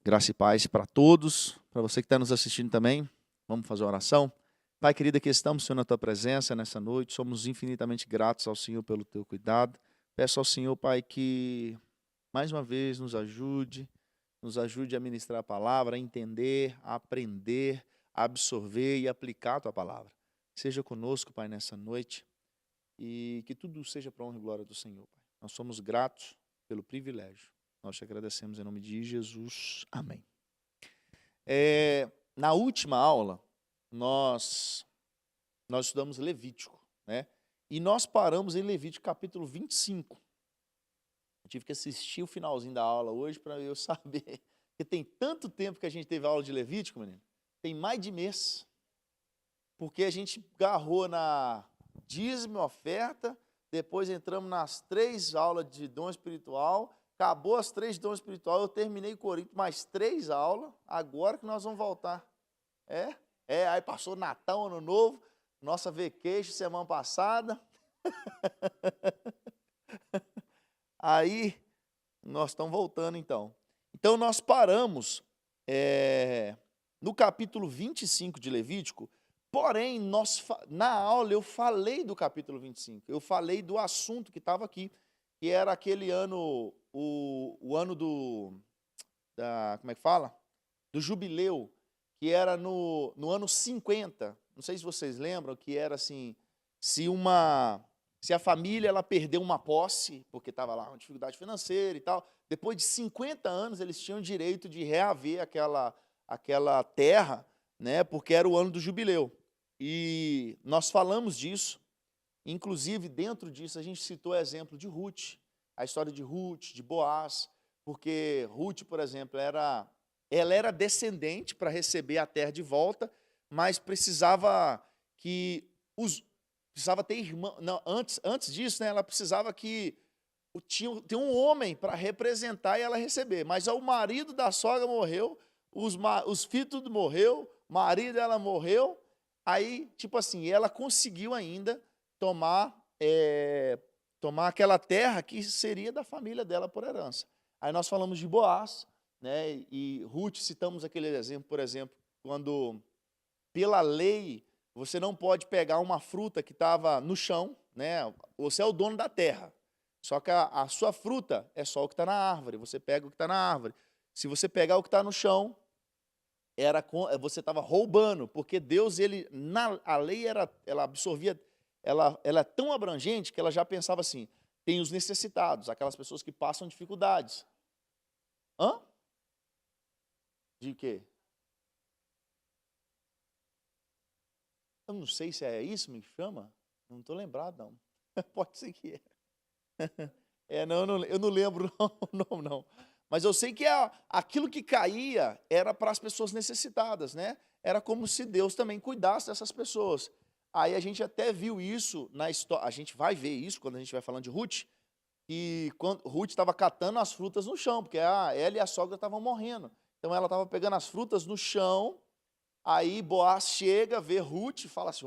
Graça e paz para todos, para você que está nos assistindo também. Vamos fazer uma oração? Pai querido, aqui estamos, Senhor, na Tua presença nessa noite. Somos infinitamente gratos ao Senhor pelo Teu cuidado. Peço ao Senhor, Pai, que mais uma vez nos ajude a ministrar a palavra, a entender, a aprender, a absorver e aplicar a Tua palavra. Seja conosco, Pai, nessa noite e que tudo seja para a honra e glória do Senhor, Pai. Nós somos gratos pelo privilégio. Nós te agradecemos em nome de Jesus. Amém. Na última aula, nós estudamos Levítico, né? E nós paramos em Levítico capítulo 25. Eu tive que assistir o finalzinho da aula hoje para eu saber. Porque tem tanto tempo que a gente teve aula de Levítico, menino. Tem mais de mês. Porque a gente agarrou na dízimo, oferta, depois entramos nas 3 aulas de dom espiritual. Acabou as 3 dons espiritual, eu terminei Corinto, mais 3 aulas, agora que nós vamos voltar. Aí passou Natal, Ano Novo, nossa vacation semana passada. Aí nós estamos voltando então. Então nós paramos no capítulo 25 de Levítico, porém na aula eu falei do capítulo 25, eu falei do assunto que estava aqui, que era aquele ano, o ano como é que fala? Do jubileu, que era no ano 50. Não sei se vocês lembram, que era assim, se a família ela perdeu uma posse, porque estava lá uma dificuldade financeira e tal, depois de 50 anos eles tinham o direito de reaver aquela terra, né, porque era o ano do jubileu. E nós falamos disso. Inclusive, dentro disso, a gente citou o exemplo de Ruth, a história de Ruth, de Boaz, porque Ruth, por exemplo, ela era descendente para receber a terra de volta, mas precisava ter irmão. Não, antes disso, né, ela precisava que ter um homem para representar e ela receber. Mas o marido da sogra morreu, os filhos tudo morreu, o marido dela morreu, aí, tipo assim, ela conseguiu ainda tomar aquela terra que seria da família dela por herança. Aí nós falamos de Boaz, né? E Ruth, citamos aquele exemplo, por exemplo, quando pela lei você não pode pegar uma fruta que estava no chão, né? Você é o dono da terra, só que a sua fruta é só o que está na árvore, você pega o que está na árvore. Se você pegar o que está no chão, você estava roubando, porque Deus, a lei ela absorvia. Ela é tão abrangente que ela já pensava assim, tem os necessitados, aquelas pessoas que passam dificuldades. Hã? De quê? Eu não sei se é isso, me chama. Não estou lembrado, não. Pode ser que é. Não, eu não lembro o nome, não. Mas eu sei que aquilo que caía era para as pessoas necessitadas, né? Era como se Deus também cuidasse dessas pessoas. Aí a gente até viu isso na história, a gente vai ver isso quando a gente vai falando de Ruth, que quando Ruth estava catando as frutas no chão, porque ela e a sogra estavam morrendo. Então ela estava pegando as frutas no chão, aí Boaz chega, vê Ruth, fala assim,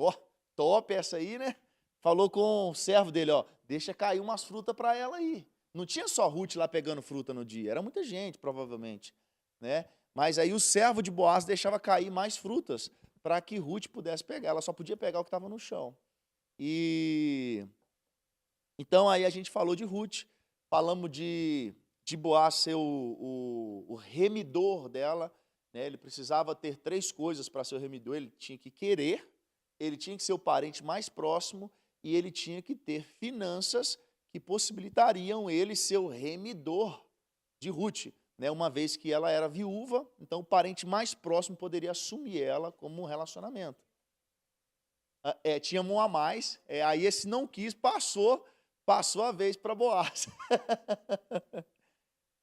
top essa aí, né? Falou com o servo dele, deixa cair umas frutas para ela aí. Não tinha só Ruth lá pegando fruta no dia, era muita gente, provavelmente, né? Mas aí o servo de Boaz deixava cair mais frutas para que Ruth pudesse pegar. Ela só podia pegar o que estava no chão. E então aí a gente falou de Ruth, falamos de Boaz ser o remidor dela, né? Ele precisava ter 3 coisas para ser o remidor. Ele tinha que querer, ele tinha que ser o parente mais próximo e ele tinha que ter finanças que possibilitariam ele ser o remidor de Ruth, né? Uma vez que ela era viúva, então o parente mais próximo poderia assumir ela como um relacionamento. Tinha um a mais, aí esse não quis, passou a vez para Boaz.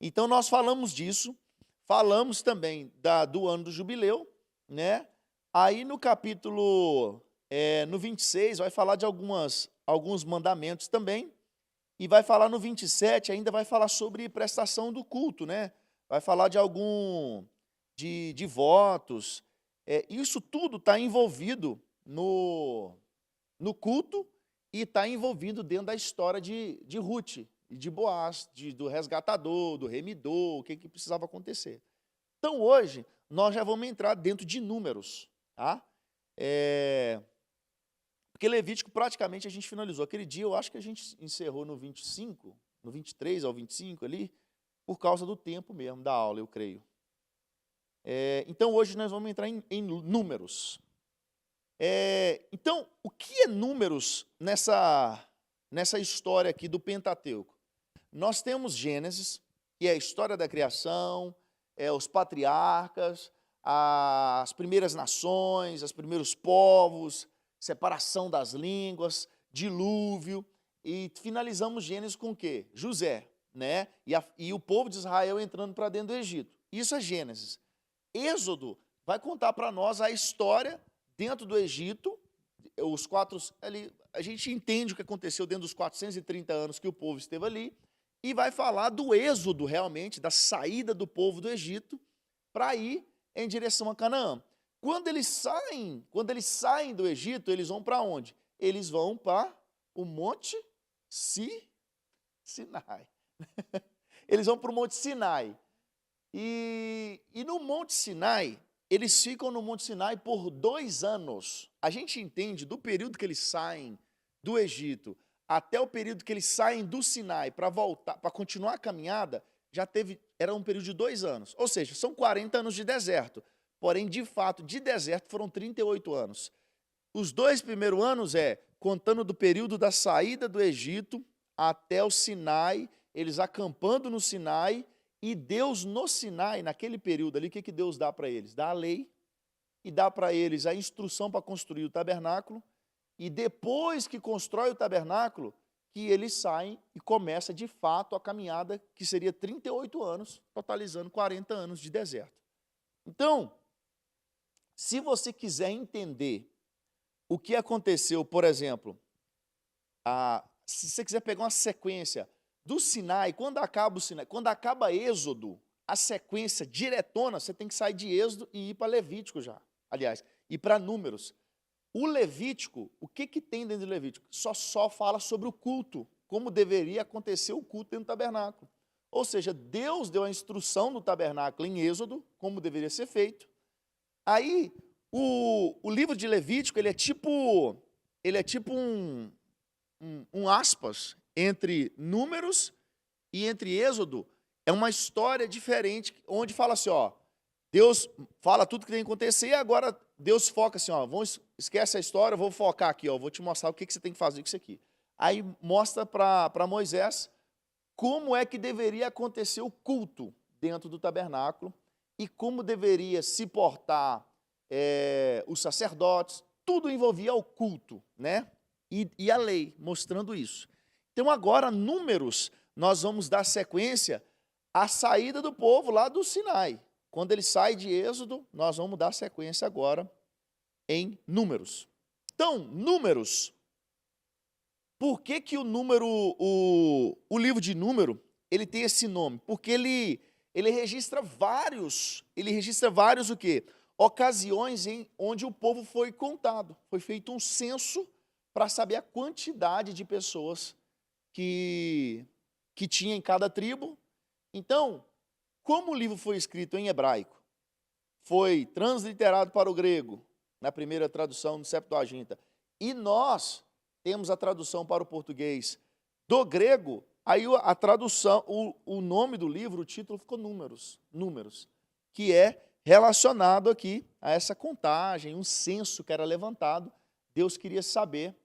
Então nós falamos disso, falamos também do ano do jubileu, né? Aí no capítulo, no 26, vai falar de alguns mandamentos também, e vai falar no 27, ainda vai falar sobre prestação do culto, né? Vai falar de votos. Isso tudo está envolvido no culto e está envolvido dentro da história de Ruth, de Boaz, do resgatador, do remidor, o que precisava acontecer. Então, hoje, nós já vamos entrar dentro de números, tá? Porque Levítico, praticamente, a gente finalizou. Aquele dia, eu acho que a gente encerrou no 25, no 23 ao 25 ali, por causa do tempo mesmo da aula, eu creio. Então, hoje nós vamos entrar em números. Então, o que é números nessa história aqui do Pentateuco? Nós temos Gênesis, que é a história da criação, os patriarcas, as primeiras nações, os primeiros povos, separação das línguas, dilúvio, e finalizamos Gênesis com o quê? José, né? E o povo de Israel entrando para dentro do Egito. Isso é Gênesis. Êxodo vai contar para nós a história dentro do Egito, a gente entende o que aconteceu dentro dos 430 anos que o povo esteve ali, e vai falar do êxodo realmente, da saída do povo do Egito, para ir em direção a Canaã. Quando eles saem do Egito, eles vão para onde? Eles vão para o Monte Sinai. Eles vão para o Monte Sinai. E no Monte Sinai, eles ficam no Monte Sinai por 2 anos. A gente entende do período que eles saem do Egito até o período que eles saem do Sinai para voltar, para continuar a caminhada, era um período de 2 anos. Ou seja, são 40 anos de deserto. Porém, de fato, de deserto foram 38 anos. Os 2 primeiros anos contando do período da saída do Egito até o Sinai, eles acampando no Sinai, e Deus no Sinai, naquele período ali, o que Deus dá para eles? Dá a lei e dá para eles a instrução para construir o tabernáculo, e depois que constrói o tabernáculo, que eles saem e começa de fato a caminhada, que seria 38 anos, totalizando 40 anos de deserto. Então, se você quiser entender o que aconteceu, por exemplo, se você quiser pegar uma sequência do Sinai, quando acaba o Sinai, quando acaba Êxodo, a sequência diretona, você tem que sair de Êxodo e ir para Levítico já. Aliás, ir para Números. O Levítico, o que tem dentro do Levítico? Só fala sobre o culto, como deveria acontecer o culto dentro do tabernáculo. Ou seja, Deus deu a instrução do tabernáculo em Êxodo, como deveria ser feito. Aí, o livro de Levítico, ele é tipo um aspas entre Números e entre Êxodo. É uma história diferente, onde fala assim, Deus fala tudo que tem que acontecer, e agora Deus foca assim, esquece a história, vou focar aqui, vou te mostrar o que você tem que fazer com isso aqui. Aí mostra para Moisés como é que deveria acontecer o culto dentro do tabernáculo, e como deveria se portar os sacerdotes, tudo envolvia o culto, né? E a lei, mostrando isso. Então agora, Números, nós vamos dar sequência à saída do povo lá do Sinai. Quando ele sai de Êxodo, nós vamos dar sequência agora em Números. Então, Números, por que o número, o livro de Número, ele tem esse nome? Porque ele registra vários o quê? Ocasiões onde o povo foi contado. Foi feito um censo para saber a quantidade de pessoas que tinha em cada tribo. Então, como o livro foi escrito em hebraico, foi transliterado para o grego, na primeira tradução do Septuaginta, e nós temos a tradução para o português do grego, aí a tradução, o nome do livro, o título ficou Números, que é relacionado aqui a essa contagem, um censo que era levantado. Deus queria saber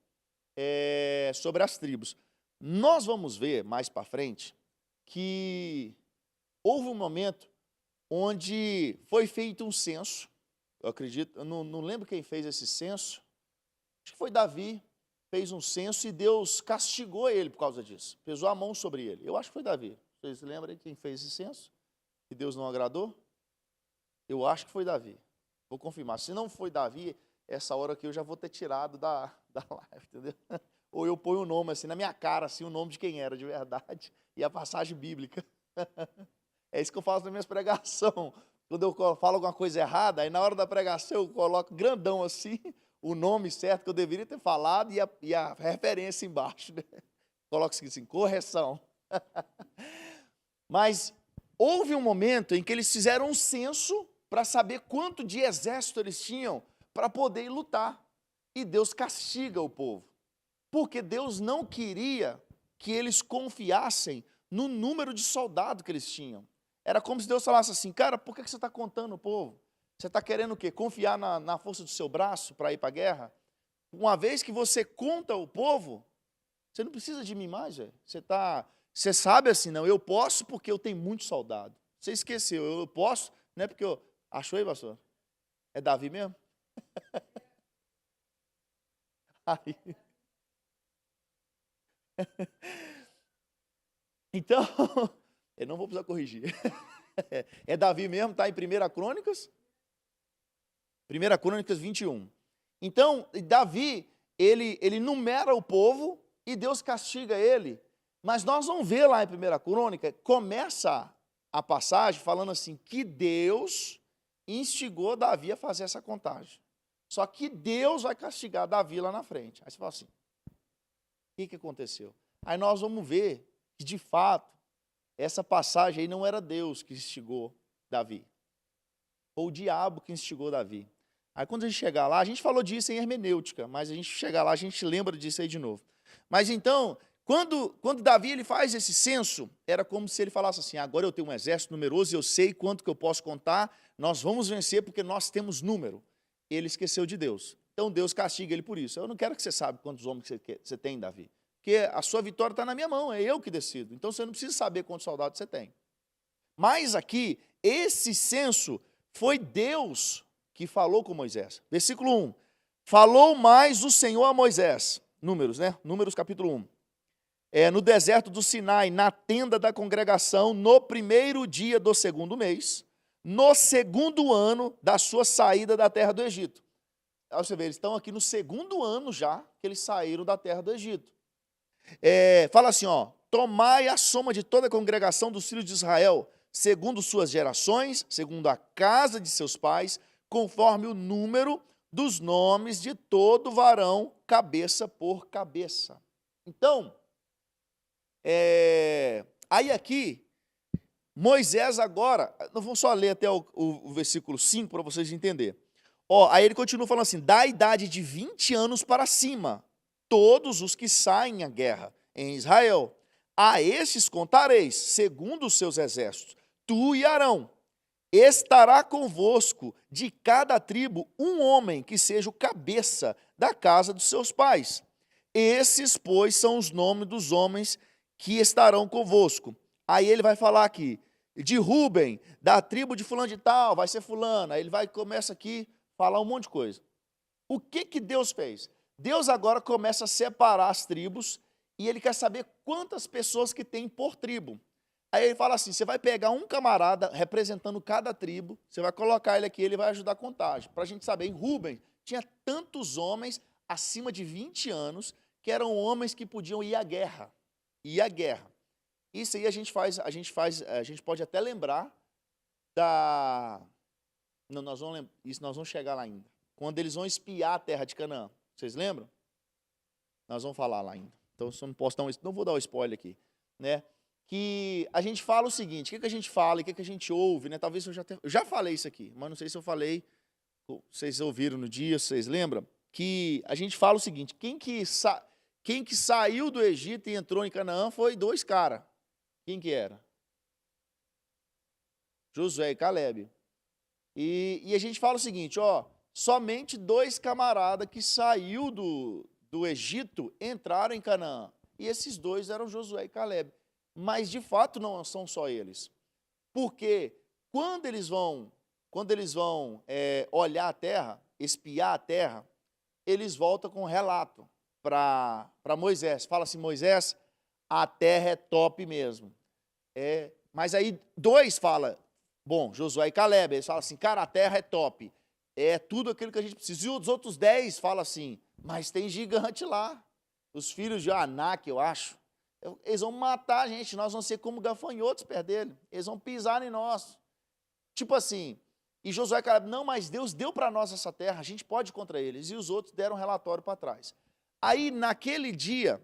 sobre as tribos. Nós vamos ver mais para frente que houve um momento onde foi feito um censo, eu acredito, eu não lembro quem fez esse censo, acho que foi Davi, fez um censo e Deus castigou ele por causa disso, pesou a mão sobre ele. Eu acho que foi Davi. Vocês lembram quem fez esse censo? Que Deus não agradou? Eu acho que foi Davi. Vou confirmar. Se não foi Davi, essa hora aqui eu já vou ter tirado da live, entendeu? Ou eu ponho o nome assim na minha cara, assim, o nome de quem era de verdade e a passagem bíblica. É isso que eu faço nas minhas pregações. Quando eu falo alguma coisa errada, aí na hora da pregação eu coloco grandão assim o nome certo que eu deveria ter falado e a referência embaixo, né? Coloco assim, correção. Mas houve um momento em que eles fizeram um censo para saber quanto de exército eles tinham para poder ir lutar. E Deus castiga o povo, porque Deus não queria que eles confiassem no número de soldados que eles tinham. Era como se Deus falasse assim, cara, por que você está contando o povo? Você está querendo o quê? Confiar na força do seu braço para ir para a guerra? Uma vez que você conta o povo, você não precisa de mim mais, velho. Você sabe assim, não, eu posso porque eu tenho muito soldado. Você esqueceu, eu posso, não é porque eu... Achou aí, pastor? É Davi mesmo? Aí. Então, eu não vou precisar corrigir. É Davi mesmo, está em 1 Crônicas? 1 Crônicas 21. Então, Davi, ele numera o povo e Deus castiga ele. Mas nós vamos ver lá em 1 Crônica, começa a passagem falando assim, que Deus instigou Davi a fazer essa contagem. Só que Deus vai castigar Davi lá na frente. Aí você fala assim, o que aconteceu? Aí nós vamos ver que, de fato, essa passagem aí não era Deus que instigou Davi. Foi o diabo que instigou Davi. Aí quando a gente chegar lá, a gente falou disso em hermenêutica, mas a gente chegar lá, a gente lembra disso aí de novo. Mas então, quando Davi ele faz esse censo, era como se ele falasse assim, agora eu tenho um exército numeroso, eu sei quanto que eu posso contar, nós vamos vencer porque nós temos número. Ele esqueceu de Deus. Então Deus castiga ele por isso. Eu não quero que você saiba quantos homens você tem, Davi. Porque a sua vitória está na minha mão, é eu que decido. Então você não precisa saber quantos soldados você tem. Mas aqui, esse censo foi Deus que falou com Moisés. Versículo 1. Falou mais o Senhor a Moisés. Números, né? Números capítulo 1. No deserto do Sinai, na tenda da congregação, no primeiro dia do segundo mês, no segundo ano da sua saída da terra do Egito. Aí você vê, eles estão aqui no segundo ano já que eles saíram da terra do Egito. Fala assim, ó, tomai a soma de toda a congregação dos filhos de Israel, segundo suas gerações, segundo a casa de seus pais, conforme o número dos nomes de todo varão, cabeça por cabeça. Então, aí aqui, Moisés agora, nós vamos só ler até o versículo 5 para vocês entenderem. Aí ele continua falando assim, da idade de 20 anos para cima, todos os que saem à guerra em Israel, a estes contareis, segundo os seus exércitos, tu e Arão, estará convosco de cada tribo um homem que seja o cabeça da casa dos seus pais. Esses, pois, são os nomes dos homens que estarão convosco. Aí ele vai falar aqui, de Rúben, da tribo de fulano de tal, vai ser fulano. Aí ele começa aqui a falar um monte de coisa. O que Deus fez? Deus agora começa a separar as tribos e ele quer saber quantas pessoas que tem por tribo. Aí ele fala assim, você vai pegar um camarada representando cada tribo, você vai colocar ele aqui, ele vai ajudar a contagem. Para a gente saber, em Rúben tinha tantos homens acima de 20 anos que eram homens que podiam ir à guerra. Isso aí a gente pode até lembrar da... Não, nós vamos chegar lá ainda. Quando eles vão espiar a terra de Canaã. Vocês lembram? Nós vamos falar lá ainda. Então, eu não vou dar o spoiler aqui, né? Que a gente fala o seguinte, o que a gente fala e o que a gente ouve, né? Talvez eu já falei isso aqui, mas não sei se eu falei, vocês ouviram no dia, vocês lembram? Que a gente fala o seguinte, quem que saiu do Egito e entrou em Canaã foi 2 caras. Quem que era? Josué e Calebe. E a gente fala o seguinte, somente 2 camaradas que saiu do Egito entraram em Canaã. E esses 2 eram Josué e Calebe. Mas, de fato, não são só eles. Porque quando eles vão olhar a terra, espiar a terra, eles voltam com um relato para Moisés. Fala assim, Moisés, a terra é top mesmo. Mas aí 2 falam, bom, Josué e Calebe, eles falam assim, cara, a terra é top. É tudo aquilo que a gente precisa. E os outros 10 falam assim, mas tem gigante lá. Os filhos de Anak, eu acho. Eles vão matar a gente, nós vamos ser como gafanhotos perto dele. Eles vão pisar em nós. Tipo assim, e Josué e Calebe, não, mas Deus deu para nós essa terra, a gente pode ir contra eles. E os outros deram um relatório para trás. Aí, naquele dia,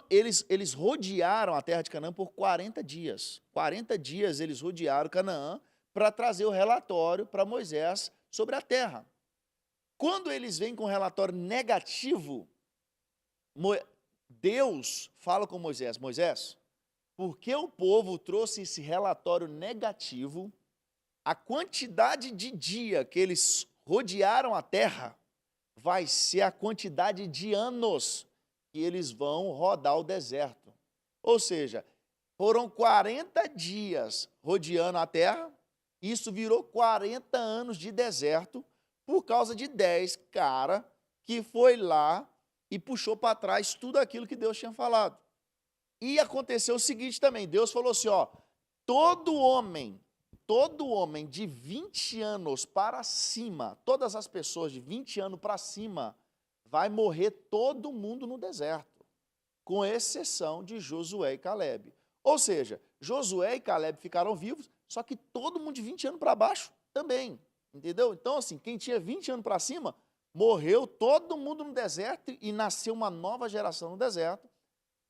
Eles rodearam a terra de Canaã por 40 dias. 40 dias eles rodearam Canaã para trazer o relatório para Moisés sobre a terra. Quando eles vêm com um relatório negativo, Deus fala com Moisés: Moisés, porque o povo trouxe esse relatório negativo, a quantidade de dia que eles rodearam a terra vai ser a quantidade de anos que eles vão rodar o deserto. Ou seja, foram 40 dias rodeando a terra, isso virou 40 anos de deserto, por causa de 10 cara que foi lá e puxou para trás tudo aquilo que Deus tinha falado. E aconteceu o seguinte também, Deus falou assim, ó, todo homem de 20 anos para cima, todas as pessoas de 20 anos para cima, vai morrer todo mundo no deserto, com exceção de Josué e Calebe. Ou seja, Josué e Calebe ficaram vivos, só que todo mundo de 20 anos para baixo também, entendeu? Então, assim, quem tinha 20 anos para cima, morreu todo mundo no deserto e nasceu uma nova geração no deserto,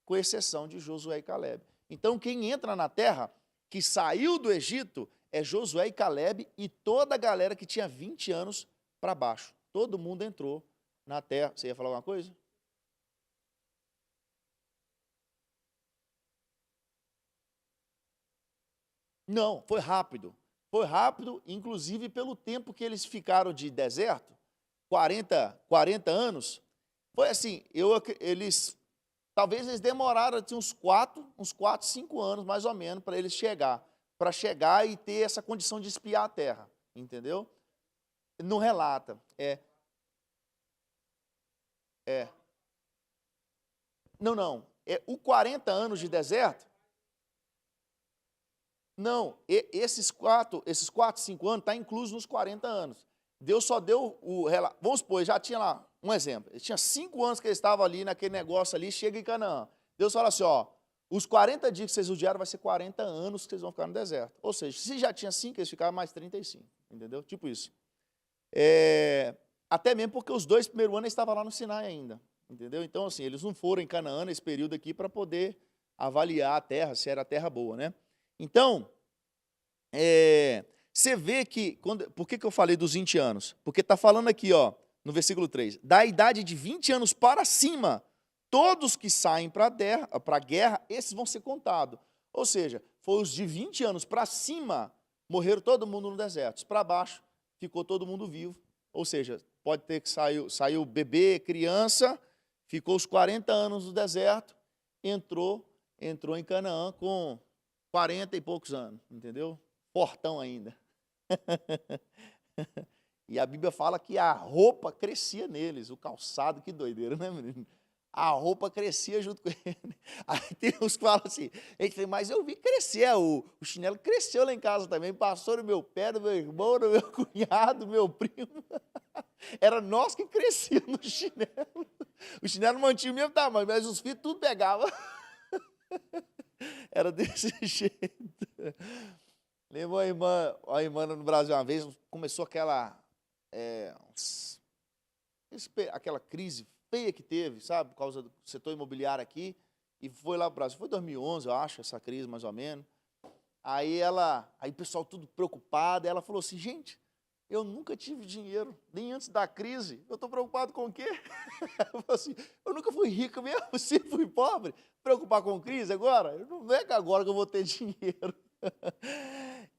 com exceção de Josué e Calebe. Então, quem entra na terra, que saiu do Egito, é Josué e Calebe e toda a galera que tinha 20 anos para baixo. Todo mundo entrou na terra. Você ia falar alguma coisa? Não, foi rápido. Foi rápido, inclusive pelo tempo que eles ficaram de deserto, 40 anos. Foi assim, talvez eles demoraram assim, uns 4, 5 anos, mais ou menos, para eles para chegar e ter essa condição de espiar a terra, entendeu? Não relata, Não, o 40 anos de deserto, não, esses 4, 5 anos, está incluso nos 40 anos. Deus só deu o relato, vamos supor, já tinha lá, um exemplo, tinha 5 anos que eles estavam ali naquele negócio ali, chega em Canaã. Deus fala assim, ó, os 40 dias que vocês rodearam vai ser 40 anos que vocês vão ficar no deserto. Ou seja, se já tinha 5, eles ficaram mais 35, entendeu? Tipo isso. Até mesmo porque os 2 primeiros anos eles estavam lá no Sinai ainda, entendeu? Então, assim, eles não foram em Canaã nesse período aqui para poder avaliar a terra, se era a terra boa, né? Então, você vê que, por que eu falei dos 20 anos? Porque está falando aqui, ó, no versículo 3, da idade de 20 anos para cima, todos que saem para a guerra, esses vão ser contados. Ou seja, foi os de 20 anos para cima, morreram todo mundo no deserto. Para baixo, ficou todo mundo vivo. Ou seja, pode ter que saiu bebê, criança, ficou os 40 anos no deserto, entrou em Canaã com 40 e poucos anos, entendeu? Fortão ainda. E a Bíblia fala que a roupa crescia neles, o calçado, que doideira, né, menino? A roupa crescia junto com ele. Aí tem uns que falam assim, mas eu vi crescer, o chinelo cresceu lá em casa também, passou no meu pé, no meu irmão, no meu cunhado, no meu primo. Era nós que crescíamos no chinelo. O chinelo mantinha o mesmo tamanho, mas os filhos tudo pegavam. Era desse jeito. Lembro a irmã no Brasil uma vez, começou aquela crise feia que teve, sabe, por causa do setor imobiliário aqui, e foi lá para o Brasil. Foi 2011, eu acho, essa crise, mais ou menos. Aí o pessoal tudo preocupado, ela falou assim, gente, eu nunca tive dinheiro, nem antes da crise, eu estou preocupado com o quê? Eu falei assim, eu nunca fui rico mesmo, sempre fui pobre, preocupar com crise agora? Não é que agora que eu vou ter dinheiro.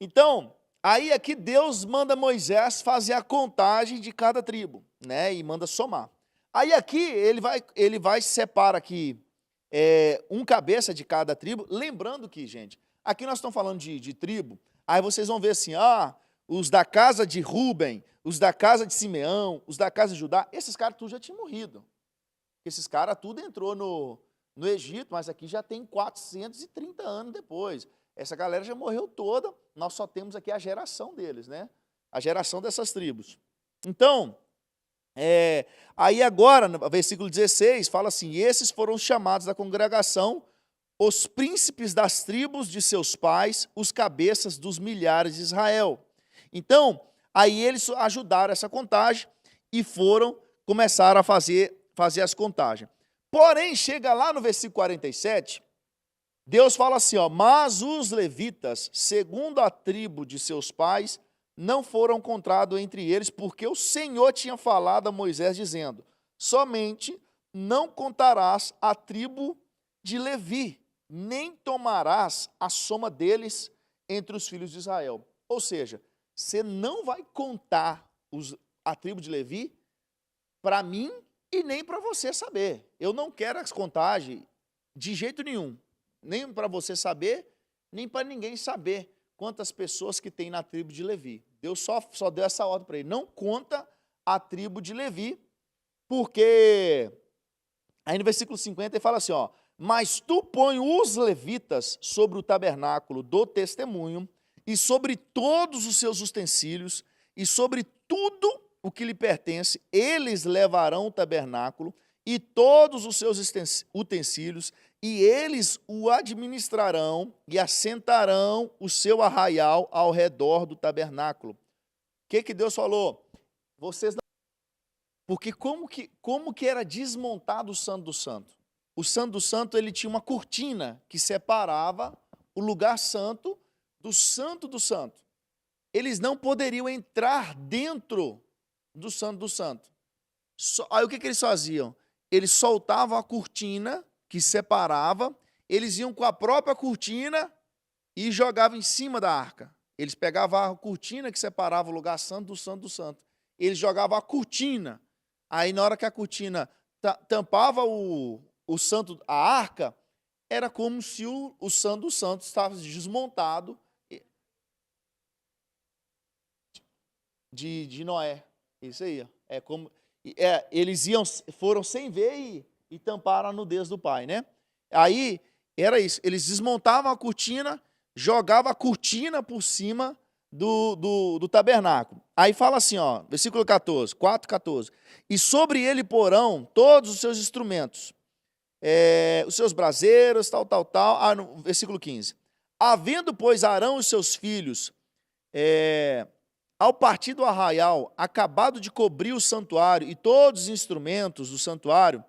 Então, aí aqui Deus manda Moisés fazer a contagem de cada tribo, né, e manda somar. Aí aqui ele vai separa aqui um cabeça de cada tribo, lembrando que, gente, aqui nós estamos falando de tribo, aí vocês vão ver assim, os da casa de Ruben, os da casa de Simeão, os da casa de Judá, esses caras tudo já tinham morrido. Esses caras tudo entrou no Egito, mas aqui já tem 430 anos depois. Essa galera já morreu toda, nós só temos aqui a geração deles, né? A geração dessas tribos. Então, aí agora, no versículo 16, fala assim, esses foram os chamados da congregação, os príncipes das tribos de seus pais, os cabeças dos milhares de Israel. Então, aí eles ajudaram essa contagem e começaram a fazer as contagens. Porém, chega lá no versículo 47, Deus fala assim, ó, mas os levitas, segundo a tribo de seus pais, não foram contados entre eles, porque o Senhor tinha falado a Moisés, dizendo, somente não contarás a tribo de Levi, nem tomarás a soma deles entre os filhos de Israel. Ou seja, você não vai contar a tribo de Levi para mim e nem para você saber. Eu não quero as contagens de jeito nenhum. Nem para você saber, nem para ninguém saber quantas pessoas que tem na tribo de Levi. Deus só deu essa ordem para ele. Não conta a tribo de Levi, porque aí no versículo 50 ele fala assim, ó, mas tu põe os levitas sobre o tabernáculo do testemunho e sobre todos os seus utensílios e sobre tudo o que lhe pertence, eles levarão o tabernáculo e todos os seus utensílios, e eles o administrarão e assentarão o seu arraial ao redor do tabernáculo. O que Deus falou? Vocês não... Porque como que era desmontado o Santo do Santo? O Santo do Santo, ele tinha uma cortina que separava o lugar santo do Santo do Santo. Eles não poderiam entrar dentro do Santo do Santo. Aí o que eles faziam? Eles soltavam a cortina que separava, eles iam com a própria cortina e jogavam em cima da arca. Eles pegavam a cortina que separava o lugar santo do Santo do Santo. Eles jogavam a cortina. Aí na hora que a cortina tampava o santo, a arca, era como se o Santo do Santo estava desmontado de Noé. Isso aí. Eles foram sem ver e tamparam a nudez do pai, né? Aí era isso. Eles desmontavam a cortina, jogavam a cortina por cima do tabernáculo. Aí fala assim, ó, versículo 14, 4:14. E sobre ele porão todos os seus instrumentos, os seus braseiros, tal. No versículo 15. Havendo, pois, Arão e seus filhos, ao partir do arraial, acabado de cobrir o santuário e todos os instrumentos do santuário,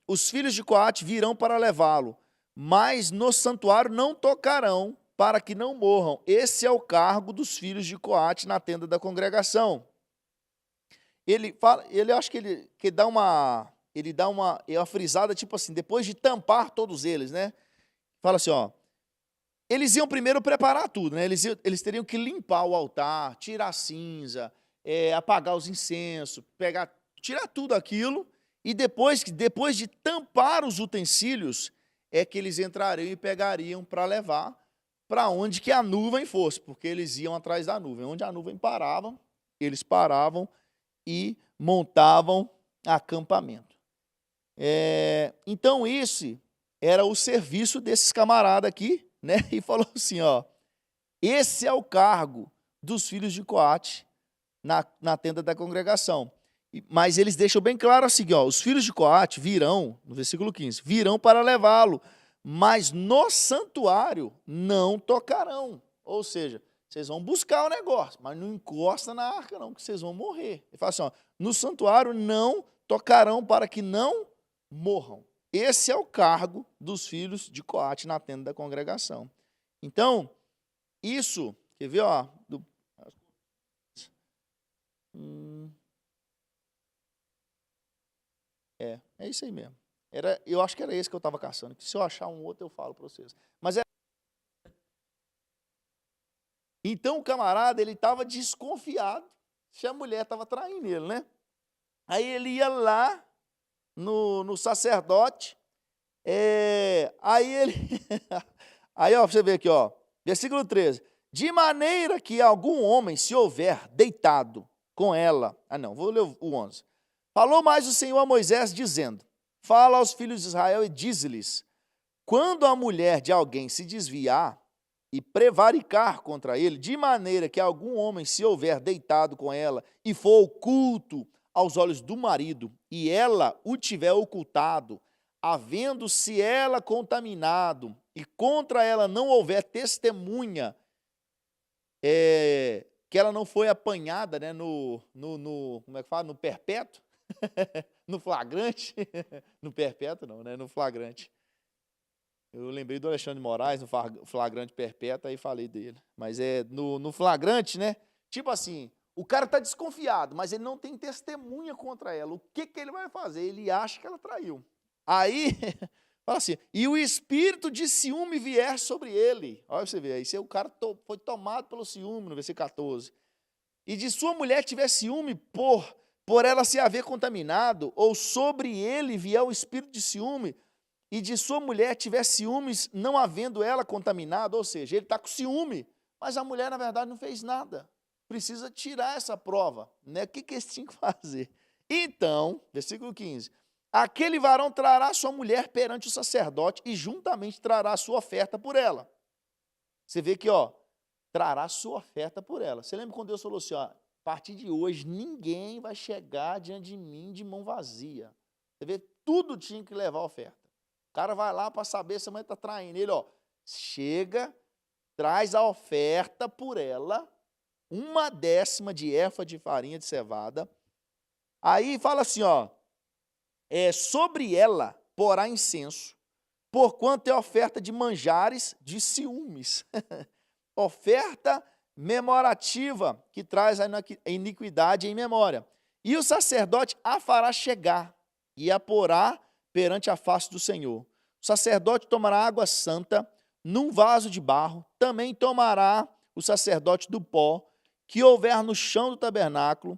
os filhos de Coate virão para levá-lo, mas no santuário não tocarão, para que não morram. Esse é o cargo dos filhos de Coate na tenda da congregação. Ele acho que ele dá uma frisada, tipo assim, depois de tampar todos eles, né? Fala assim, ó, eles iam primeiro preparar tudo, né? Eles teriam que limpar o altar, tirar a cinza, apagar os incensos, tirar tudo aquilo, e depois de tampar os utensílios, é que eles entrariam e pegariam para levar para onde que a nuvem fosse, porque eles iam atrás da nuvem. Onde a nuvem parava, eles paravam e montavam acampamento. Então, esse era o serviço desses camaradas aqui, né? E falou assim, ó, esse é o cargo dos filhos de Coate na tenda da congregação. Mas eles deixam bem claro assim, ó, os filhos de Coate virão, no versículo 15, virão para levá-lo, mas no santuário não tocarão. Ou seja, vocês vão buscar o negócio, mas não encosta na arca não, que vocês vão morrer. Ele fala assim, ó, no santuário não tocarão para que não morram. Esse é o cargo dos filhos de Coate na tenda da congregação. Então, isso, quer ver, ó, é isso aí mesmo. Eu acho que era esse que eu estava caçando, que se eu achar um outro eu falo para vocês. Mas então o camarada, ele estava desconfiado se a mulher estava traindo ele, né? Aí ele ia lá no sacerdote, aí ó, você vê aqui, ó, versículo 13, de maneira que algum homem se houver deitado com ela, vou ler o 11, falou mais o Senhor a Moisés, dizendo, fala aos filhos de Israel e diz-lhes, quando a mulher de alguém se desviar e prevaricar contra ele, de maneira que algum homem se houver deitado com ela e for oculto aos olhos do marido, e ela o tiver ocultado, havendo-se ela contaminado, e contra ela não houver testemunha, que ela não foi apanhada, né, como é que fala? No perpétuo, no flagrante, no perpétuo não, né? No flagrante. Eu lembrei do Alexandre de Moraes, no flagrante perpétuo, aí falei dele. Mas é no flagrante, né? Tipo assim, o cara tá desconfiado, mas ele não tem testemunha contra ela. O que ele vai fazer? Ele acha que ela traiu. Aí, fala assim, e o espírito de ciúme vier sobre ele. Olha você ver, aí o cara foi tomado pelo ciúme, no versículo 14. E de sua mulher tiver ciúme por ela se haver contaminado, ou sobre ele vier o espírito de ciúme, e de sua mulher tiver ciúmes, não havendo ela contaminado, ou seja, ele está com ciúme, mas a mulher, na verdade, não fez nada. Precisa tirar essa prova, né? O que eles tinham que fazer? Então, versículo 15, aquele varão trará sua mulher perante o sacerdote e juntamente trará sua oferta por ela. Você vê que, ó, trará sua oferta por ela. Você lembra quando Deus falou assim, ó, a partir de hoje, ninguém vai chegar diante de mim de mão vazia. Você vê, tudo tinha que levar oferta. O cara vai lá para saber se a mãe está traindo ele, ó. Chega, traz a oferta por ela, 1/10 de efa de farinha de cevada. Aí fala assim, ó, sobre ela porá incenso, porquanto é oferta de manjares de ciúmes. Oferta memorativa, que traz a iniquidade em memória. E o sacerdote a fará chegar e a porá perante a face do Senhor. O sacerdote tomará água santa num vaso de barro, também tomará o sacerdote do pó que houver no chão do tabernáculo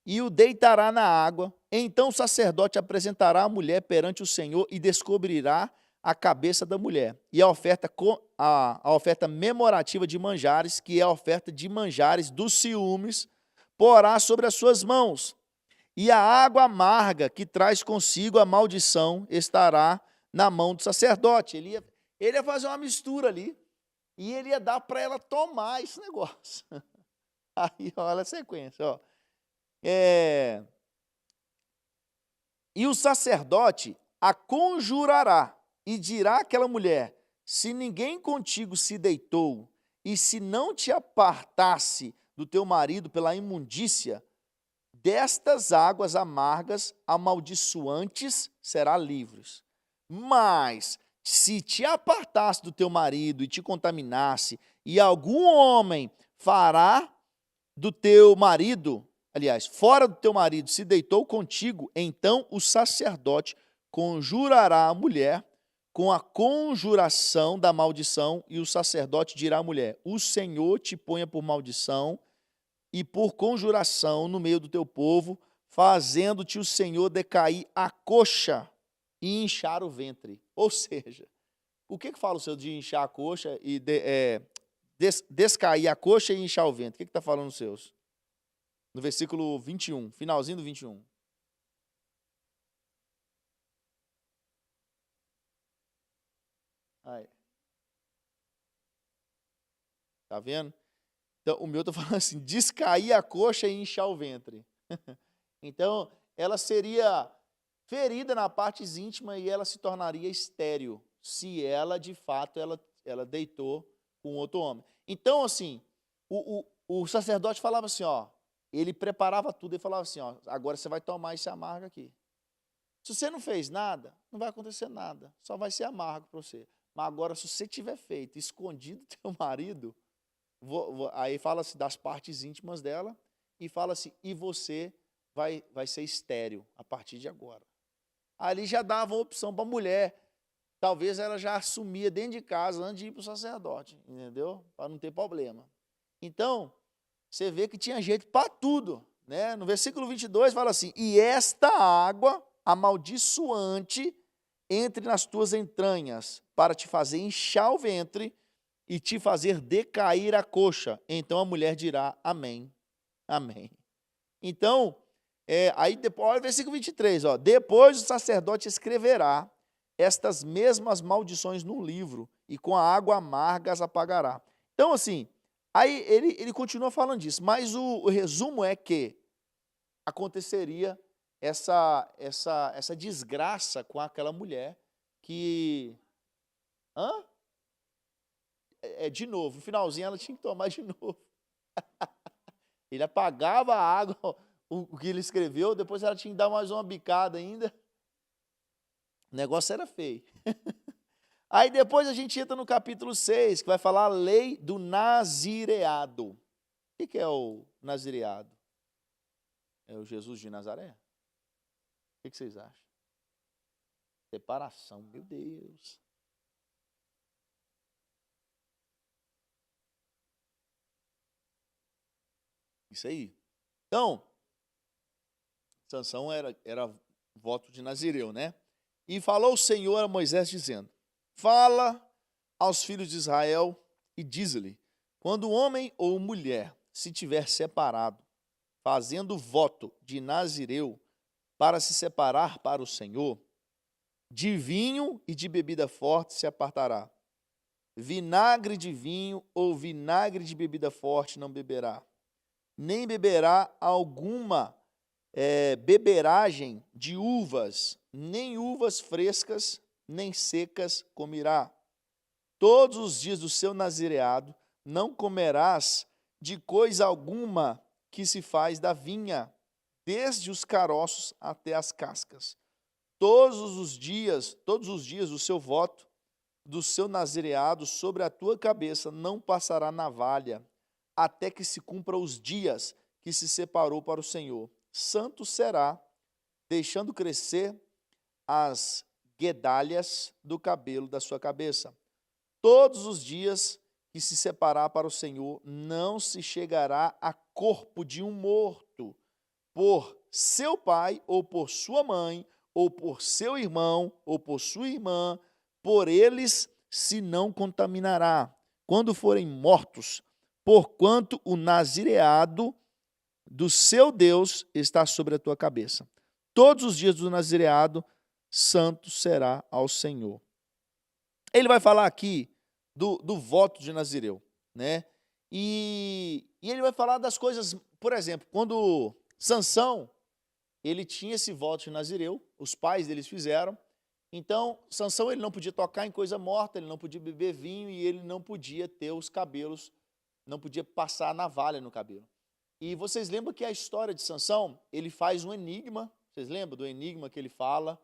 e o deitará na água. Então o sacerdote apresentará a mulher perante o Senhor e descobrirá a cabeça da mulher. E a oferta memorativa de manjares, que é a oferta de manjares dos ciúmes, porá sobre as suas mãos. E a água amarga que traz consigo a maldição estará na mão do sacerdote. Ele ia fazer uma mistura ali e ele ia dar para ela tomar esse negócio. Aí, olha a sequência, ó. E o sacerdote a conjurará e dirá àquela mulher, se ninguém contigo se deitou e se não te apartasse do teu marido pela imundícia, destas águas amargas, amaldiçoantes, será livres. Mas, se te apartasse do teu marido e te contaminasse, e algum homem fará do teu marido, aliás, fora do teu marido, se deitou contigo, então o sacerdote conjurará a mulher com a conjuração da maldição, e o sacerdote dirá à mulher, o Senhor te ponha por maldição, e por conjuração no meio do teu povo, fazendo-te o Senhor decair a coxa e inchar o ventre. Ou seja, o que fala o Senhor de inchar a coxa e descair a coxa e inchar o ventre? O que está falando os seus? No versículo 21, finalzinho do 21. Aí. Tá vendo? Então, o meu está falando assim, descair a coxa e inchar o ventre. Então, ela seria ferida na parte íntima e ela se tornaria estéril, se ela, de fato, ela deitou com outro homem. Então, assim, o sacerdote falava assim, ó, ele preparava tudo e falava assim, ó, agora você vai tomar esse amargo aqui. Se você não fez nada, não vai acontecer nada, só vai ser amargo para você. Mas agora, se você tiver feito, escondido do teu marido, aí fala-se das partes íntimas dela e fala-se, e você vai ser estéril a partir de agora. Ali já dava uma opção para a mulher. Talvez ela já assumia dentro de casa antes de ir para o sacerdote, entendeu? Para não ter problema. Então, você vê que tinha jeito para tudo, né? No versículo 22 fala assim, e esta água amaldiçoante entre nas tuas entranhas, para te fazer inchar o ventre e te fazer decair a coxa. Então a mulher dirá, amém, amém. Então, aí depois, olha o versículo 23, ó, depois o sacerdote escreverá estas mesmas maldições num livro, e com a água amarga as apagará. Então, assim, aí ele continua falando disso, mas o resumo é que aconteceria essa desgraça com aquela mulher que... Hã? De novo, no finalzinho ela tinha que tomar de novo. Ele apagava a água o que ele escreveu, depois ela tinha que dar mais uma bicada ainda. O negócio era feio. Aí depois a gente entra no capítulo 6, que vai falar a lei do nazireado. O que é o nazireado? É o Jesus de Nazaré? O que vocês acham? Separação, meu Deus. Isso aí. Então, Sansão era voto de Nazireu, né? E falou o Senhor a Moisés dizendo: fala aos filhos de Israel e diz-lhe: quando homem ou mulher se tiver separado, fazendo voto de Nazireu para se separar para o Senhor, de vinho e de bebida forte se apartará. Vinagre de vinho ou vinagre de bebida forte não beberá, nem beberá alguma beberagem de uvas, nem uvas frescas, nem secas comerá. Todos os dias do seu nazireado não comerás de coisa alguma que se faz da vinha, desde os caroços até as cascas. Todos os dias o seu voto do seu nazireado sobre a tua cabeça não passará navalha, até que se cumpra os dias que se separou para o Senhor. Santo será, deixando crescer as guedalhas do cabelo da sua cabeça. Todos os dias que se separar para o Senhor, não se chegará a corpo de um morto, por seu pai, ou por sua mãe, ou por seu irmão, ou por sua irmã, por eles se não contaminará, quando forem mortos, porquanto o nazireado do seu Deus está sobre a tua cabeça. Todos os dias do nazireado, santo será ao Senhor. Ele vai falar aqui do voto de Nazireu, né? E ele vai falar das coisas, por exemplo, quando Sansão, ele tinha esse voto de Nazireu, os pais deles fizeram. Então, Sansão ele não podia tocar em coisa morta, ele não podia beber vinho e ele não podia ter os cabelos, não podia passar a navalha no cabelo. E vocês lembram que a história de Sansão, ele faz um enigma, vocês lembram do enigma que ele fala?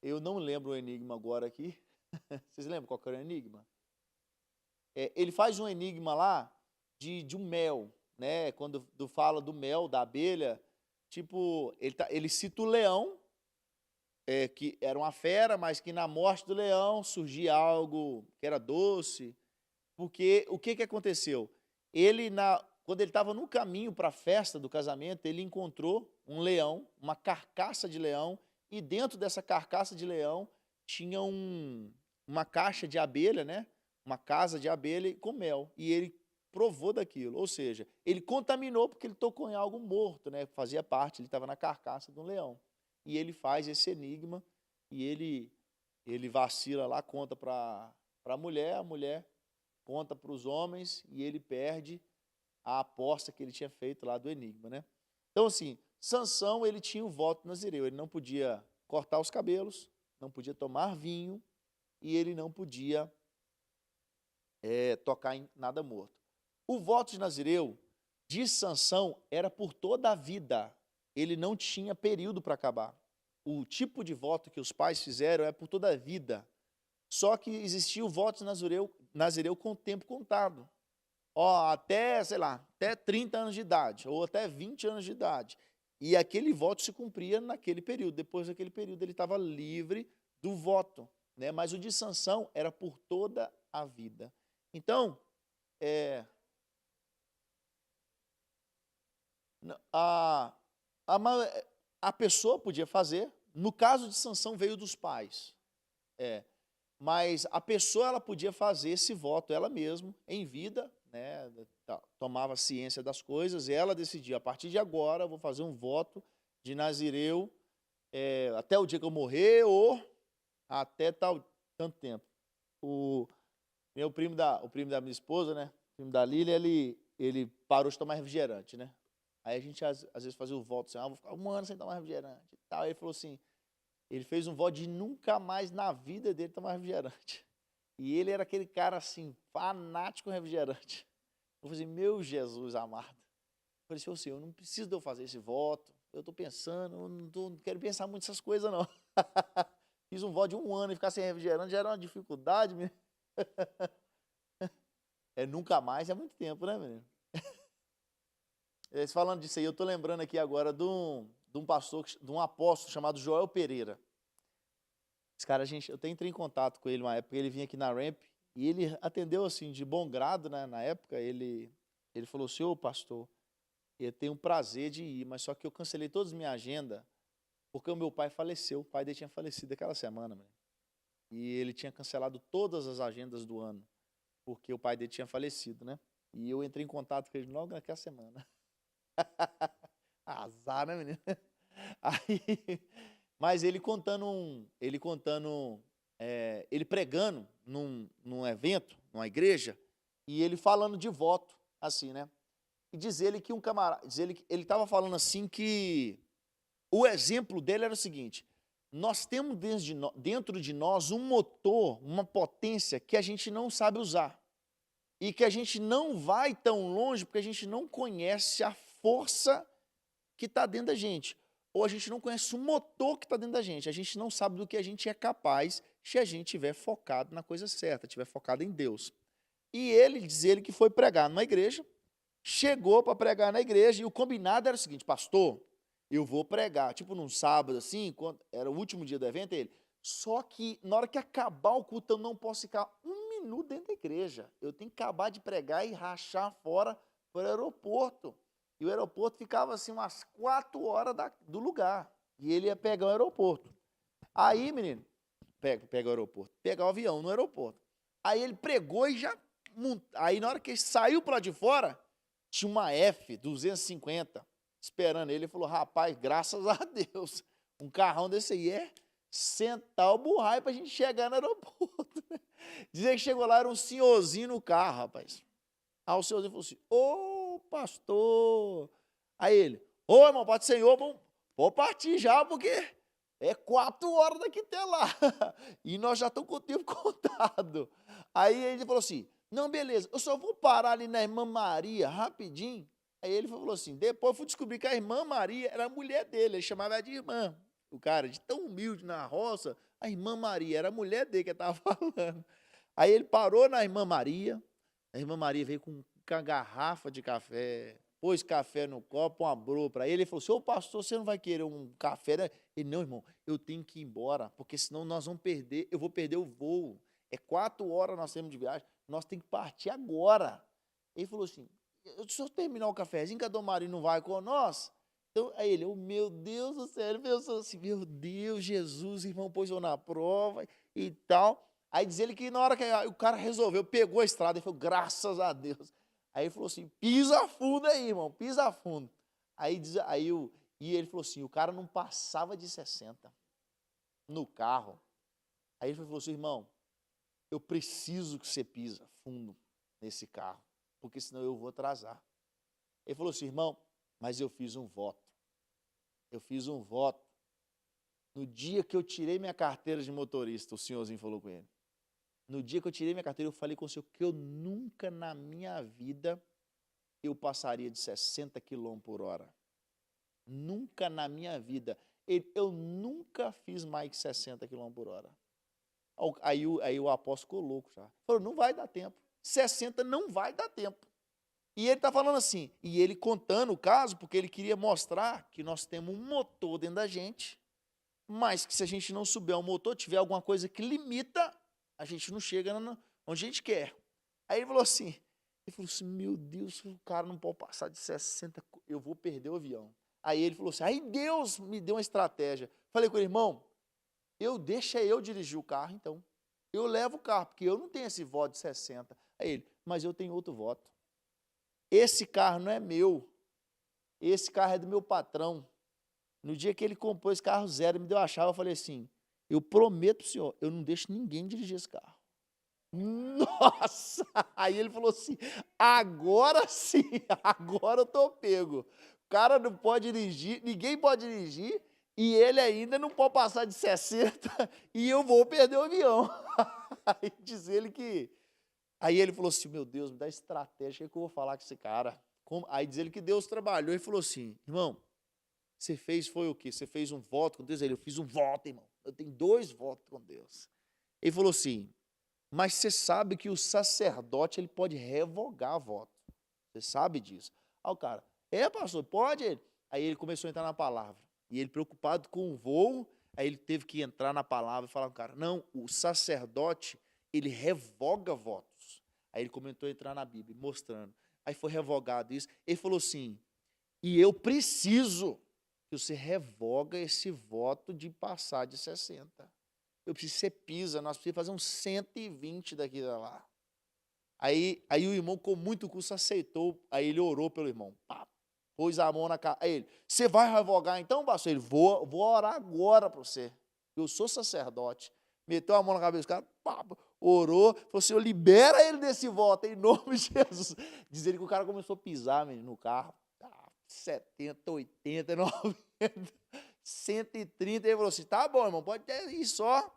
Eu não lembro o enigma agora aqui. Vocês lembram qual que era o enigma? Ele faz um enigma lá de um mel, né? Quando fala do mel, da abelha, tipo, ele cita o leão, que era uma fera, mas que na morte do leão surgia algo que era doce, porque o que aconteceu? Quando ele estava no caminho para a festa do casamento, ele encontrou um leão, uma carcaça de leão, e dentro dessa carcaça de leão tinha uma caixa de abelha, né? Uma casa de abelha com mel, e ele provou daquilo, ou seja, ele contaminou porque ele tocou em algo morto, né? Fazia parte, ele estava na carcaça de um leão. E ele faz esse enigma, e ele vacila lá, conta para a mulher conta para os homens, e ele perde a aposta que ele tinha feito lá do enigma, né? Então, assim, Sansão, ele tinha o voto nazireu, ele não podia cortar os cabelos, não podia tomar vinho, e ele não podia tocar em nada morto. O voto de Nazireu de Sansão era por toda a vida, ele não tinha período para acabar. O tipo de voto que os pais fizeram é por toda a vida, só que existia o voto de Nazireu com o tempo contado. Até, sei lá, até 30 anos de idade, ou até 20 anos de idade. E aquele voto se cumpria naquele período. Depois daquele período ele estava livre do voto, né? Mas o de Sansão era por toda a vida. Então, a pessoa podia fazer, no caso de Sansão veio dos pais, mas a pessoa ela podia fazer esse voto ela mesma, em vida, né? Tomava ciência das coisas, e ela decidia, a partir de agora eu vou fazer um voto de Nazireu, até o dia que eu morrer, ou até tanto tempo. O primo da minha esposa, né? O primo da Lília, ele parou de tomar refrigerante, né? Aí a gente às vezes fazia o voto assim, vou ficar um ano sem tomar refrigerante e tal. Aí ele falou assim, ele fez um voto de nunca mais na vida dele tomar refrigerante. E ele era aquele cara assim, fanático em refrigerante. Eu falei assim, meu Jesus amado. Eu falei assim, eu não preciso de eu fazer esse voto, eu estou pensando, não quero pensar muito nessas coisas, não. Fiz um voto de 1 ano e ficar sem refrigerante já era uma dificuldade, menino. Nunca mais, é muito tempo, né, menino? Falando disso aí, eu estou lembrando aqui agora de um pastor, de um apóstolo chamado Joel Pereira. Esse cara, eu até entrei em contato com ele uma época, ele vinha aqui na Ramp, e ele atendeu assim, de bom grado, né? Na época, ele falou assim, ô pastor, eu tenho o prazer de ir, mas só que eu cancelei toda a minha agenda, porque o meu pai faleceu, o pai dele tinha falecido aquela semana, menino. E ele tinha cancelado todas as agendas do ano, porque o pai dele tinha falecido, né? E eu entrei em contato com ele logo naquela semana. Azar, né, menino? Aí, mas ele ele pregando num evento, numa igreja, e ele falando de voto, assim, né? E diz ele que ele estava falando assim que o exemplo dele era o seguinte: nós temos dentro de nós um motor, uma potência que a gente não sabe usar. E que a gente não vai tão longe porque a gente não conhece a força que está dentro da gente. Ou a gente não conhece o motor que está dentro da gente. A gente não sabe do que a gente é capaz se a gente estiver focado na coisa certa, estiver focado em Deus. E diz ele que foi pregar numa igreja, chegou para pregar na igreja, e o combinado era o seguinte: pastor, eu vou pregar, tipo num sábado assim, era o último dia do evento, só que na hora que acabar o culto eu não posso ficar 1 minuto dentro da igreja, eu tenho que acabar de pregar e rachar fora para o aeroporto. E o aeroporto ficava assim umas 4 horas do lugar, e ele ia pegar o aeroporto. Aí, menino, pega o aeroporto, pegar o avião no aeroporto. Aí ele pregou e já, aí na hora que ele saiu para lá de fora, tinha uma F-250 esperando ele. Ele falou: rapaz, graças a Deus, um carrão desse aí sentar o burraio pra gente chegar no aeroporto. Dizer que chegou lá, era um senhorzinho no carro, rapaz. Aí o senhorzinho falou assim: ô pastor. Aí ele: ô irmão, pode senhor, vou partir já, porque é 4 horas daqui até lá. E nós já estamos com o tempo contado. Aí ele falou assim: não, beleza, eu só vou parar ali na irmã Maria rapidinho. Aí ele falou assim: depois eu fui descobrir que a irmã Maria era a mulher dele, ele chamava ela de irmã. O cara, de tão humilde na roça, a irmã Maria era a mulher dele que estava falando. Aí ele parou na irmã Maria, a irmã Maria veio com uma garrafa de café, pôs café no copo, abriu para ele e falou assim: ô pastor, você não vai querer um café, né? Ele: não, irmão, eu tenho que ir embora, porque senão nós vamos perder, eu vou perder o voo. É 4 horas nós temos de viagem, nós temos que partir agora. Ele falou assim: se eu terminar o cafezinho, que a Dona Maria não vai com nós. Então, aí ele: oh, meu Deus do céu, ele pensou assim: meu Deus, Jesus, irmão, pôs eu na prova e tal. Aí diz ele que na hora que o cara resolveu, pegou a estrada e falou: graças a Deus. Aí ele falou assim: pisa fundo aí, irmão, pisa fundo. E ele falou assim: o cara não passava de 60 no carro. Aí ele falou assim: irmão, eu preciso que você pisa fundo nesse carro, porque senão eu vou atrasar. Ele falou assim: irmão, mas eu fiz um voto. Eu fiz um voto. No dia que eu tirei minha carteira de motorista, o senhorzinho falou com ele. No dia que eu tirei minha carteira, eu falei com o senhor que eu nunca na minha vida eu passaria de 60 km/h. Nunca na minha vida. Eu nunca fiz mais que 60 km/h. Aí o apóstolo ficou louco já. Falou: não vai dar tempo. 60 não vai dar tempo. E ele está falando assim, e ele contando o caso, porque ele queria mostrar que nós temos um motor dentro da gente, mas que se a gente não souber o motor, tiver alguma coisa que limita, a gente não chega onde a gente quer. Aí ele falou assim, meu Deus, o cara não pode passar de 60, eu vou perder o avião. Aí ele falou assim, aí Deus me deu uma estratégia. Falei com ele: irmão, deixa eu dirigir o carro, então. Eu levo o carro, porque eu não tenho esse voto de 60. Aí ele: mas eu tenho outro voto. Esse carro não é meu. Esse carro é do meu patrão. No dia que ele comprou esse carro zero, me deu a chave, eu falei assim: eu prometo para o senhor, eu não deixo ninguém dirigir esse carro. Nossa! Aí ele falou assim: agora sim, agora eu tô pego. O cara não pode dirigir, ninguém pode dirigir, e ele ainda não pode passar de 60, e eu vou perder o avião. Aí diz ele que... Aí ele falou assim: meu Deus, me dá estratégia, o que eu vou falar com esse cara? Aí diz ele que Deus trabalhou e falou assim: irmão, você fez foi o quê? Você fez um voto com Deus? Ele, eu fiz um voto, irmão. Eu tenho 2 votos com Deus. Ele falou assim, mas você sabe que o sacerdote ele pode revogar voto. Você sabe disso? Aí o cara, pastor, pode? Aí ele começou a entrar na palavra. E ele preocupado com o voo, aí ele teve que entrar na palavra e falar com o cara, não, o sacerdote, ele revoga votos. Aí ele começou a entrar na Bíblia, mostrando. Aí foi revogado isso. Ele falou assim, e eu preciso que você revoga esse voto de passar de 60. Eu preciso que você pisa, nós precisamos fazer uns 120 daqui da lá. Aí o irmão, com muito custo, aceitou. Aí ele orou pelo irmão. Pá, pôs a mão na cara. Aí ele, você vai revogar então, pastor? Ele, vou orar agora para você. Eu sou sacerdote. Meteu a mão na cabeça do cara, pá, orou, falou assim, eu libera ele desse voto, em nome de Jesus. Diz ele que o cara começou a pisar, menino, no carro. 70, 80, 90, 130. Ele falou assim, tá bom, irmão, pode ter isso só.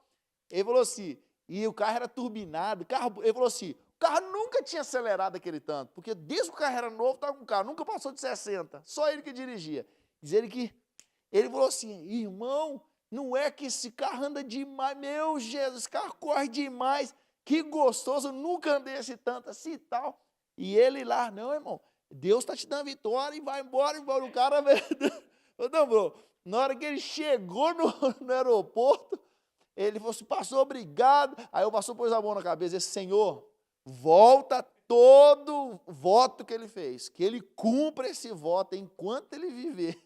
Ele falou assim, e o carro era turbinado. Ele falou assim, o carro nunca tinha acelerado aquele tanto, porque desde que o carro era novo, estava com o carro, nunca passou de 60, só ele que dirigia. Diz ele que, ele falou assim, irmão, não é que esse carro anda demais, meu Jesus, esse carro corre demais, que gostoso, eu nunca andei esse tanto assim e tal. E ele lá, não, irmão, Deus está te dando vitória e vai embora. O cara, não, bro, na hora que ele chegou no aeroporto, ele falou assim, pastor, obrigado. Aí o pastor pôs a mão na cabeça e disse, Senhor, volta todo voto que ele fez, que ele cumpra esse voto enquanto ele viver.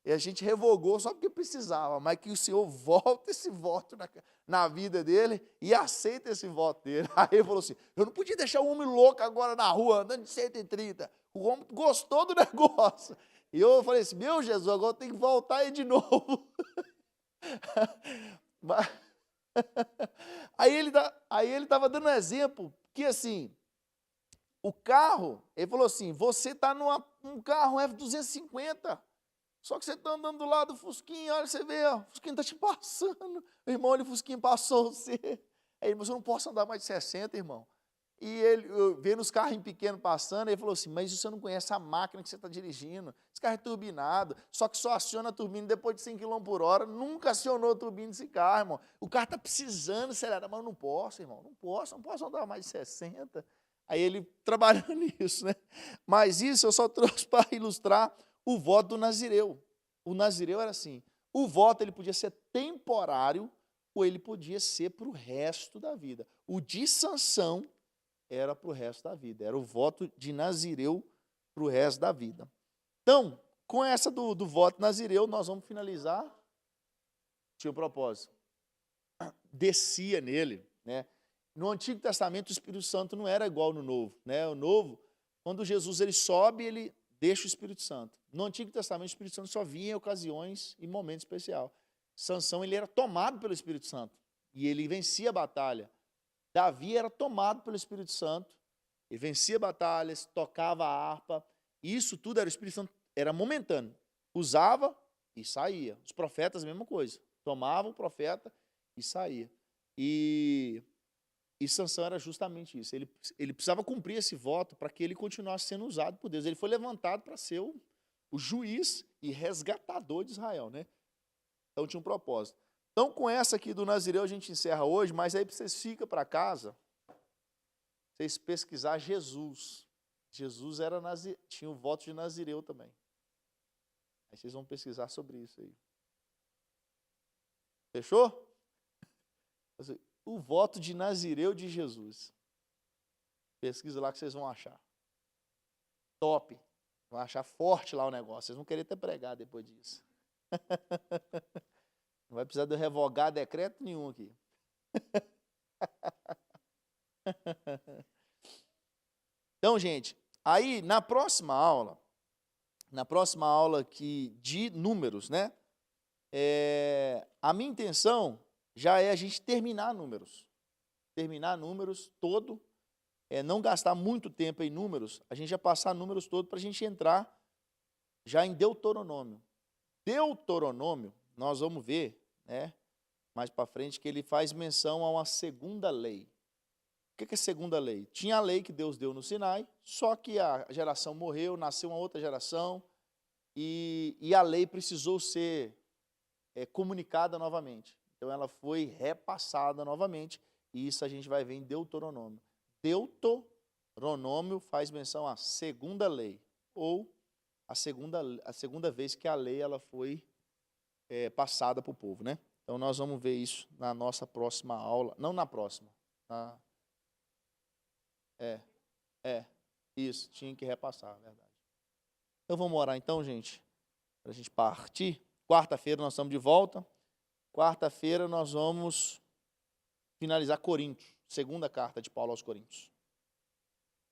E a gente revogou só porque precisava, mas que o Senhor volte esse voto na vida dele e aceita esse voto dele. Aí ele falou assim, eu não podia deixar o homem louco agora na rua, andando de 130. O homem gostou do negócio. E eu falei assim, meu Jesus, agora eu tenho que voltar aí de novo. Aí ele estava dando um exemplo, que assim, o carro, ele falou assim, você está num carro F250, só que você está andando do lado do Fusquinha, olha, você vê, ó, o Fusquinha está te passando. Irmão, o Fusquinha passou você. Aí, mas eu não posso andar mais de 60, irmão. E ele, vendo os carros pequenos passando, ele falou assim, mas você não conhece a máquina que você está dirigindo. Esse carro é turbinado, só que só aciona a turbina depois de 100 km por hora. Nunca acionou a turbina desse carro, irmão. O carro está precisando acelerar, mas eu não posso, irmão, não posso andar mais de 60. Aí ele trabalhando nisso, né? Mas isso eu só trouxe para ilustrar o voto do nazireu. O nazireu era assim, o voto ele podia ser temporário ou ele podia ser para o resto da vida. O de Sansão era para o resto da vida, era o voto de nazireu para o resto da vida. Então, com essa do voto nazireu, nós vamos finalizar. Tinha um propósito. Descia nele, né? No Antigo Testamento, o Espírito Santo não era igual no Novo, né? O Novo, quando Jesus ele sobe, ele deixa o Espírito Santo. No Antigo Testamento, o Espírito Santo só vinha em ocasiões e momentos especiais. Sansão, ele era tomado pelo Espírito Santo e ele vencia a batalha. Davi era tomado pelo Espírito Santo, ele vencia batalhas, tocava a harpa, isso tudo era o Espírito Santo, era momentâneo. Usava e saía. Os profetas, a mesma coisa. Tomavam o profeta e saía. E Sansão era justamente isso. Ele precisava cumprir esse voto para que ele continuasse sendo usado por Deus. Ele foi levantado para ser o juiz e resgatador de Israel, né? Então tinha um propósito. Então, com essa aqui do Nazireu, a gente encerra hoje, mas aí vocês ficam para casa, vocês pesquisar Jesus. Jesus tinha o voto de Nazireu também. Aí vocês vão pesquisar sobre isso aí. Fechou? O voto de Nazireu de Jesus. Pesquisa lá que vocês vão achar. Top. Vão achar forte lá o negócio. Vocês vão querer ter pregado depois disso. Não vai precisar de revogar decreto nenhum aqui. Então, gente, aí na próxima aula aqui de números, né? A minha intenção já é a gente terminar números todo, não gastar muito tempo em números, a gente já passar números todo para a gente entrar já em Deuteronômio. Deuteronômio, nós vamos ver, né, mais para frente, que ele faz menção a uma segunda lei. O que é segunda lei? Tinha a lei que Deus deu no Sinai, só que a geração morreu, nasceu uma outra geração, e a lei precisou ser comunicada novamente. Então ela foi repassada novamente, e isso a gente vai ver em Deuteronômio. Deuteronômio faz menção à segunda lei, ou a segunda vez que a lei ela foi passada para o povo, né? Então nós vamos ver isso na nossa próxima aula, não na próxima. Isso, tinha que repassar, verdade. Então vamos orar então, gente, para a gente partir. Quarta-feira nós estamos de volta. Quarta-feira nós vamos finalizar Coríntios, segunda carta de Paulo aos Coríntios.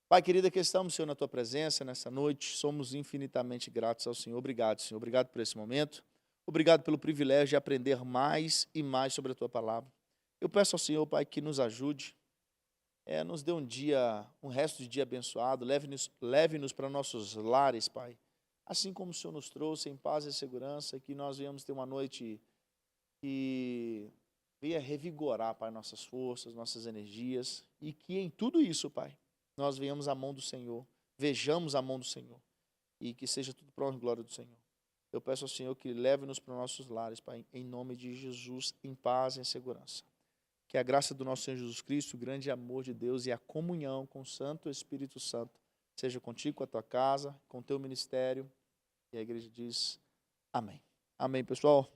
Pai querido, aqui estamos, Senhor, na Tua presença nessa noite. Somos infinitamente gratos ao Senhor. Obrigado, Senhor. Obrigado por esse momento. Obrigado pelo privilégio de aprender mais e mais sobre a Tua palavra. Eu peço ao Senhor, Pai, que nos ajude. Nos dê um resto de dia abençoado. Leve-nos para nossos lares, Pai. Assim como o Senhor nos trouxe em paz e segurança, que nós venhamos ter uma noite que venha revigorar, Pai, nossas forças, nossas energias, e que em tudo isso, Pai, nós venhamos a mão do Senhor, vejamos a mão do Senhor, e que seja tudo para a glória do Senhor. Eu peço ao Senhor que leve-nos para os nossos lares, Pai, em nome de Jesus, em paz e em segurança. Que a graça do nosso Senhor Jesus Cristo, o grande amor de Deus e a comunhão com o Santo Espírito Santo seja contigo, com a tua casa, com o teu ministério. E a igreja diz amém. Amém, pessoal.